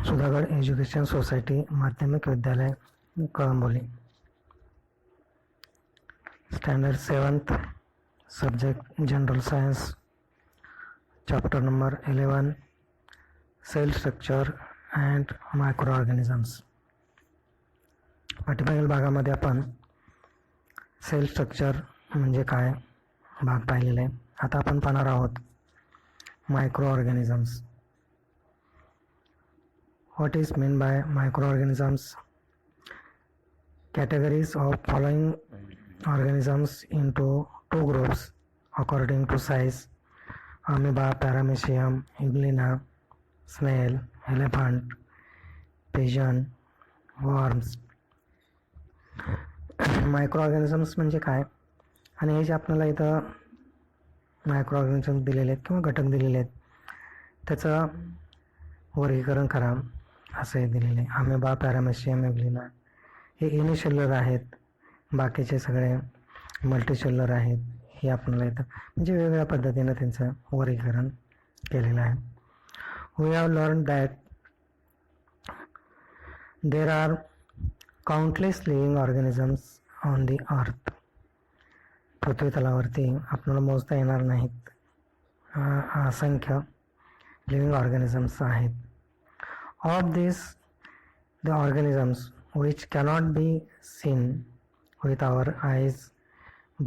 Sudhagad education society माध्यमिक विद्यालय Kalamboli. Standard 7th, subject general science, chapter number 11, cell structure and microorganisms. पाठीमागील भागामध्ये आपण सेल स्ट्रक्चर म्हणजे काय भाग पाहिलेले. आता आपण पाहणार आहोत micro organisms. What is meant by microorganisms? Categories of following organisms into two groups according to size: amoeba, paramecium, euglena, snail, elephant, pigeon, worms. Micro organisms म्हणजे काय आणि हे जे आपल्याला इथं मायक्रो ऑर्गॅनिझम्स दिलेले आहेत किंवा घटक दिलेले आहेत त्याचं वर्गीकरण करा असे दिलेले. अमेबा, पॅरामेशियम, युग्लिना हे युनिसेल्युलर आहेत, बाकीचे सगळे मल्टीसेल्युलर आहेत. हे आपल्याला इथं म्हणजे वेगवेगळ्या पद्धतीनं त्यांचं वर्गीकरण केलेलं आहे. We have learn that there are countless living organisms on the earth. पृथ्वी तलावरती आपल्याला मोजता येणार नाहीत असंख्य लिव्हिंग ऑर्गॅनिझम्स आहेत. Of these, the organisms which cannot be seen with our eyes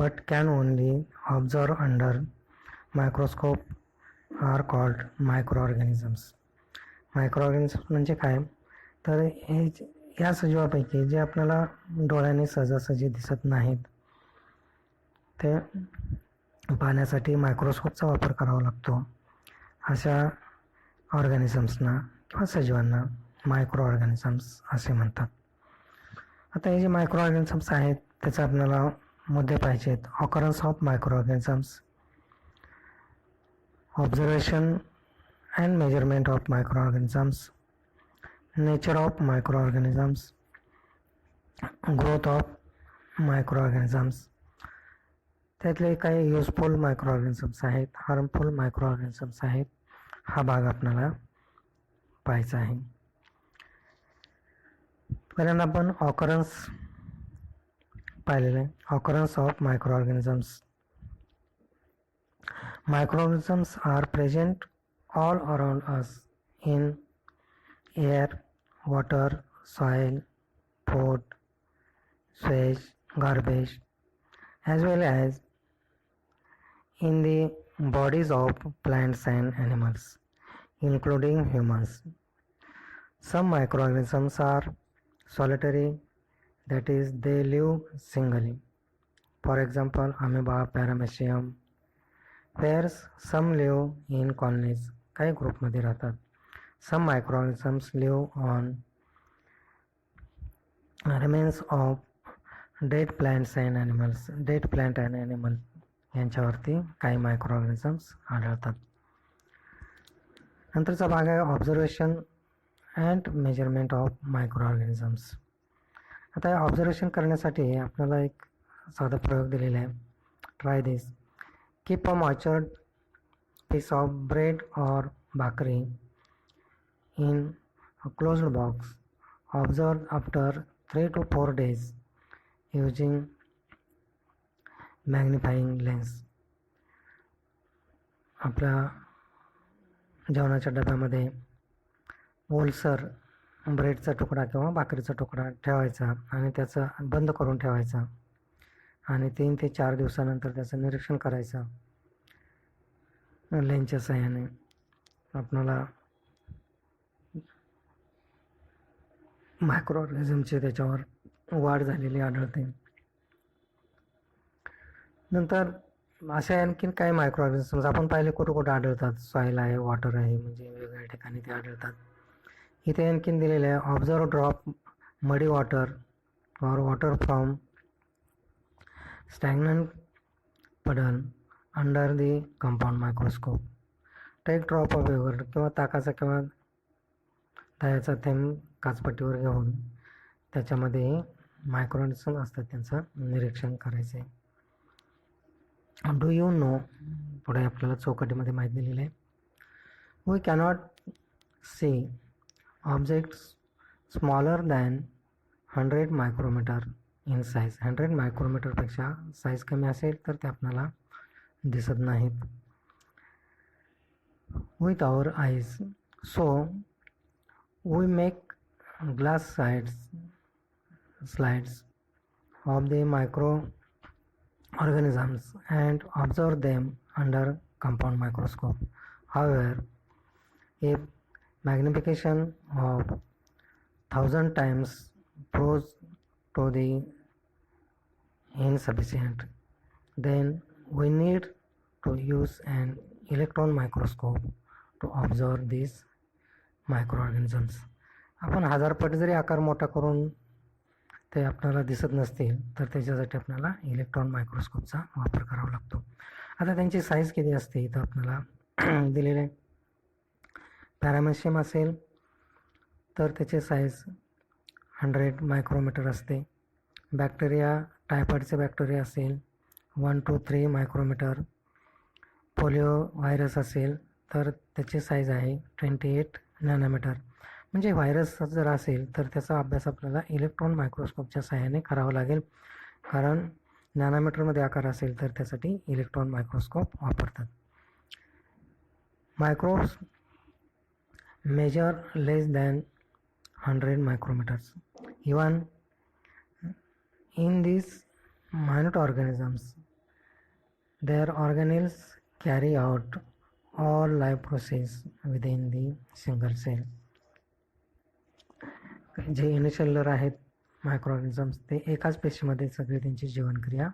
but can only observe under microscope are called microorganisms. Microorganisms म्हणजे काय तर हे या सजीवापैकी जे आपल्याला डोळ्याने सहजासहजी दिसत नाहीत ते पाहण्यासाठी मायक्रोस्कोपचा वापर करावा लागतो. अशा ऑर्गॅनिझम्सना किंवा सजीवांना मायक्रो ऑर्गॅनिझम्स असे म्हणतात. आता हे जे मायक्रो ऑर्गॅनिझम्स आहेत त्याचे आपल्याला मुद्दे पाहिजे आहेत. Occurrence of micro organisms, observation and measurement of micro organisms, nature of micro organisms, growth of micro organisms. त्यातले काही युजफुल मायक्रो ऑर्गॅनिझम्स आहेत, हार्मफुल मायक्रो ऑर्गॅनिझम्स आहेत. हा भाग आपल्याला पाहायचा आहे. पहिल्यांदा आपण ऑकरन्स पाहिलेलं आहे. Occurrence of micro organisms. Microorganisms are present all around us in air, water, soil, food, sewage, garbage as well as in the bodies of plants and animals, including humans. Some microorganisms are solitary, that is, they live singly. For example, amoeba, paramecium. Whereas some live in colonies, काही ग्रुपमध्ये राहतात. Some microorganisms live on remains of dead plants and animals. Dead plant and animal यांच्यावरती काही micro organisms आढळतात. नंतरचा भाग आहे observation and measurement of micro organisms. आता हे ऑब्झर्वेशन करण्यासाठी आपल्याला एक साधा प्रयोग दिलेला आहे. Try this. Keep a moistured piece of bread or bhakri in a closed box. Observe after 3 to 4 days using magnifying lens. आपल्या जेवणाच्या डब्यामध्ये ओलसर ब्रेडचा तुकडा किंवा भाकरीचा तुकडा ठेवायचा आणि त्याचा बंद करून ठेवायचा आणि 3 ते 4 दिवसानंतर त्याचं निरीक्षण करायचं लेन्सच्या सहाय्याने. आपल्याला मायक्रो ऑर्गॅनिझमची त्याच्यावर वाढ झालेली आढळते. नंतर अशा आणखीन काही मायक्रो ऑर्गॅनिझम्स आपण पाहिले कुठं कुठं आढळतात. सॉईल आहे, वॉटर आहे, म्हणजे वेगवेगळ्या ठिकाणी ते आढळतात. इथे आणखीन दिलेले आहे observe drop muddy water or water from stagnant puddle under the compound microscope. Take drop of युगर किंवा ताकाचा किंवा दह्याचा थेंब काचपट्टीवर घेऊन त्याच्यामध्ये मायक्रोऑर्गॅनिझम असतात त्यांचं निरीक्षण करायचं आहे. डू यू नो, पुढे आपल्याला चौकटीमध्ये माहिती दिलेली आहे. We cannot see objects smaller than 100 micrometre in size. 100 मायक्रोमीटरपेक्षा साईज कमी असेल तर ते आपल्याला दिसत नाहीत. With our eyes. So we make glass slides of the microorganisms and observe them under compound microscope. However, a magnification of 1000 times proves to the insufficient. Then we need to use an electron microscope to observe these microorganisms. आपण 1000 पट जरी आकार मोठा करून ते आपल्याला दिसत नसतील तर त्याच्यासाठी आपल्याला इलेक्ट्रॉन मायक्रोस्कोपचा वापर करावा लागतो. आता त्यांची साईज किती असते तर आपल्याला दिलेले आहे. पॅरामेशियम असेल तर त्याची साईज 100 मायक्रोमीटर असते. बॅक्टेरिया टायफॉईडचे बॅक्टेरिया असेल 1 to 3 मायक्रोमीटर. पोलिओ व्हायरस असेल तर त्याची साईज आहे 28 नॅनोमीटर. म्हणजे व्हायरस जर असेल तर त्याचा अभ्यास आपल्याला इलेक्ट्रॉन मायक्रोस्कोपच्या सहाय्याने करावा लागेल, कारण नॅनोमीटरमध्ये आकार असेल तर त्यासाठी इलेक्ट्रॉन मायक्रोस्कोप वापरतात. Microbes measure less than 100 micrometres. Even in these minute organisms, their organelles carry out all life process within the single cell. जे युनिसेल्युलर आहेत मायक्रो ऑर्गॅनिझम्स ते एकाच पेशीमध्ये सगळी त्यांची जीवनक्रिया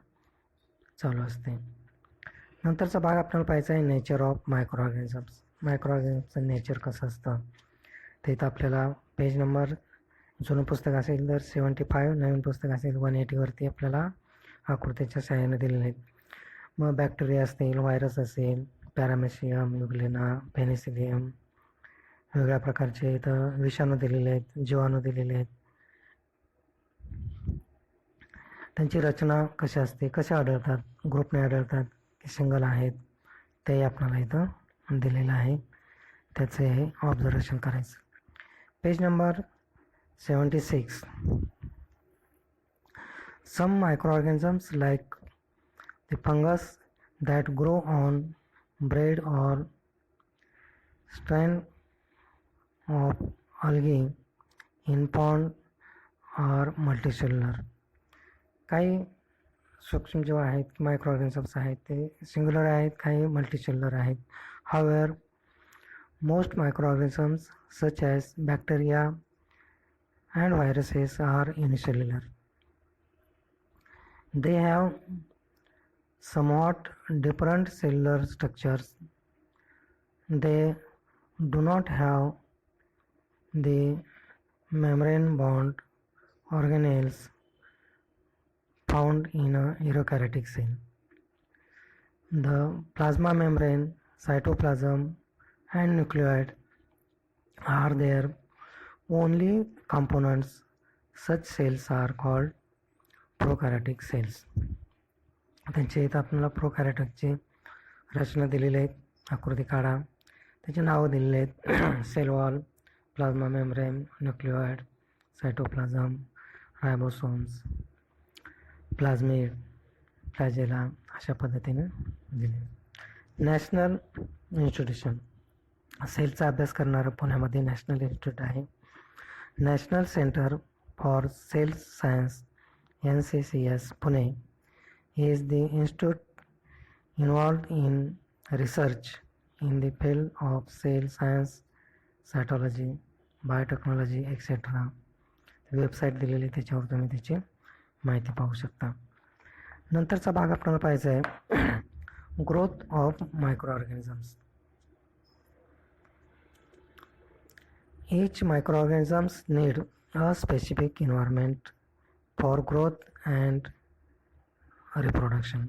चालू असते. नंतरचा भाग आपल्याला पाहायचा आहे nature of micro organisms. Micro ऑर्गॅनिझमचं नेचर कसं असतं ते इथं आपल्याला पेज नंबर, जुनं पुस्तक असेल तर 75, नवीन पुस्तक असेल 180वरती आपल्याला आकृतीच्या सहाय्याने दिलेले आहेत. मग बॅक्टेरिया असतील, व्हायरस असेल, पॅरामेशियम, युग्लेना, पेनिसिलियम, वेगळ्या प्रकारचे इथं विषाणू दिलेले आहेत, जीवाणू दिलेले आहेत. त्यांची रचना कशी असते, कसे आढळतात, ग्रुपने आढळतात की सिंगल आहेत, ते आपल्याला इथं दिलेलं आहे. त्याचे हे ऑब्झर्वेशन करायचं. Page number 76. Some microorganisms like the fungus that grow on bread or strand of algae in pond are multicellular. काही सूक्ष्मजीव आहेत, मायक्रो ऑर्गॅनिझम्स आहेत, ते सिंग्युलर आहेत, काही मल्टीसेल्युलर आहेत. However, most microorganisms such as bacteria and viruses are unicellular. They have somewhat different cellular structures. They do not have the membrane bound organelles found in a eukaryotic cell. The plasma membrane, cytoplasm, and nucleoid are their only components. Such cells are called prokaryotic cells. त्यांचे इथं आपल्याला प्रोकॅरियोटिकची रचना दिलेली आहेत, आकृती काढा. त्याची नावं दिलेली आहेत cell wall, plasma membrane, nucleoid, cytoplasm, ribosomes, plasmid, flagella, अशा पद्धतीने दिले. नॅशनल इन्स्टिट्यूशन, सेलचा अभ्यास करणारं पुण्यामध्ये नॅशनल इन्स्टिट्यूट आहे. National centre for cell science NCCS Pune is the institute involved in research in the field of cell science, cytology, biotechnology, etc. Website दिलेली त्याच्यावर तुम्ही त्याची माहिती पाहू शकता. नंतरचा भाग आपल्याला पाहायचा आहे growth of micro organisms. Each microorganisms need a specific environment for growth and reproduction.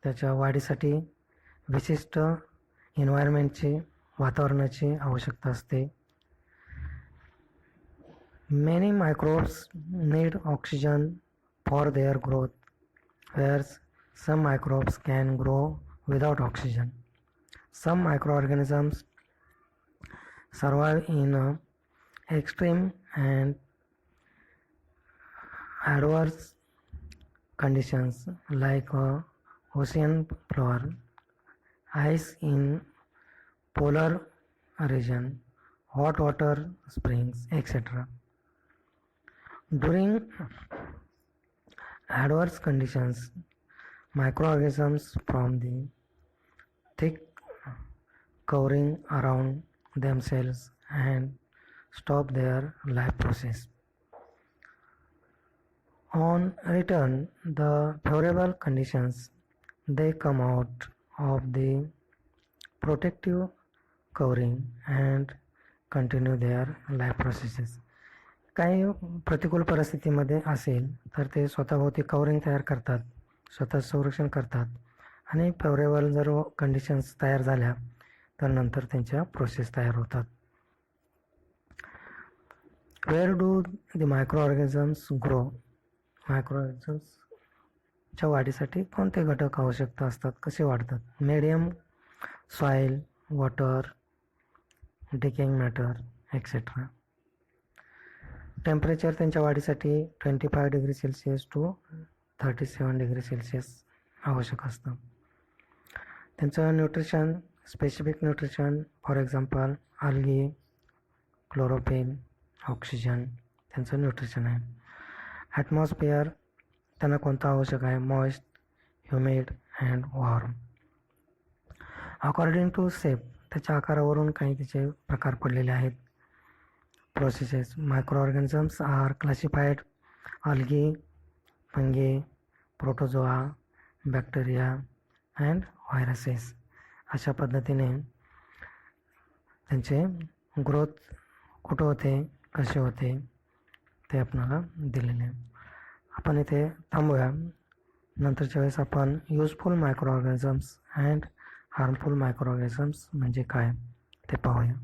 त्याच्या वाढीसाठी विशिष्ट एन्व्हायरमेंटची, वातावरणाची आवश्यकता असते. Many microbes need oxygen for their growth, whereas some microbes can grow without oxygen. Some microorganisms survive in a extreme and adverse conditions like ocean floor, ice in polar region, hot water springs, etc. During adverse conditions, microorganisms from the thick covering around themselves and stop their life process. On return, the favorable conditions, they come out of the protective covering and continue their life processes. काही प्रतिकूल परिस्थितीमध्ये असेल तर ते स्वतःभोवती covering तयार करतात, स्वतः संरक्षण करतात आणि फेवरेबल जर कंडिशन्स तयार झाल्या तर नंतर त्यांच्या प्रोसेस तयार होतात. Where do the micro organisms grow? Micro ऑर्गॅनिझम्सच्या वाढीसाठी कोणते घटक आवश्यकता असतात, कसे वाढतात? Medium, soil, water, decaying matter etcetera. Temperature त्यांच्या वाढीसाठी 25 degree Celsius to 37 degree Celsius आवश्यक असतं. त्यांचं nutrition, specific nutrition, for example algae, chlorophyll, oxygen त्यांचं न्यूट्रिशन आहे. ॲटमॉस्फिअर त्यांना कोणतं आवश्यक आहे? Moist, humid and warm. According to shape, त्याच्या आकारावरून काही त्याचे प्रकार पडलेले आहेत. Processes, micro organisms are classified algae, fungi, protozoa, bacteria and viruses. अशा पद्धतीने त्यांचे ग्रोथ कुठं होते, कसे होते ते आपल्याला दिलेले आहे. आपण इथे थांबूया. नंतरच्या वेळेस आपण useful micro organisms and harmful micro organisms म्हणजे काय ते पाहूया.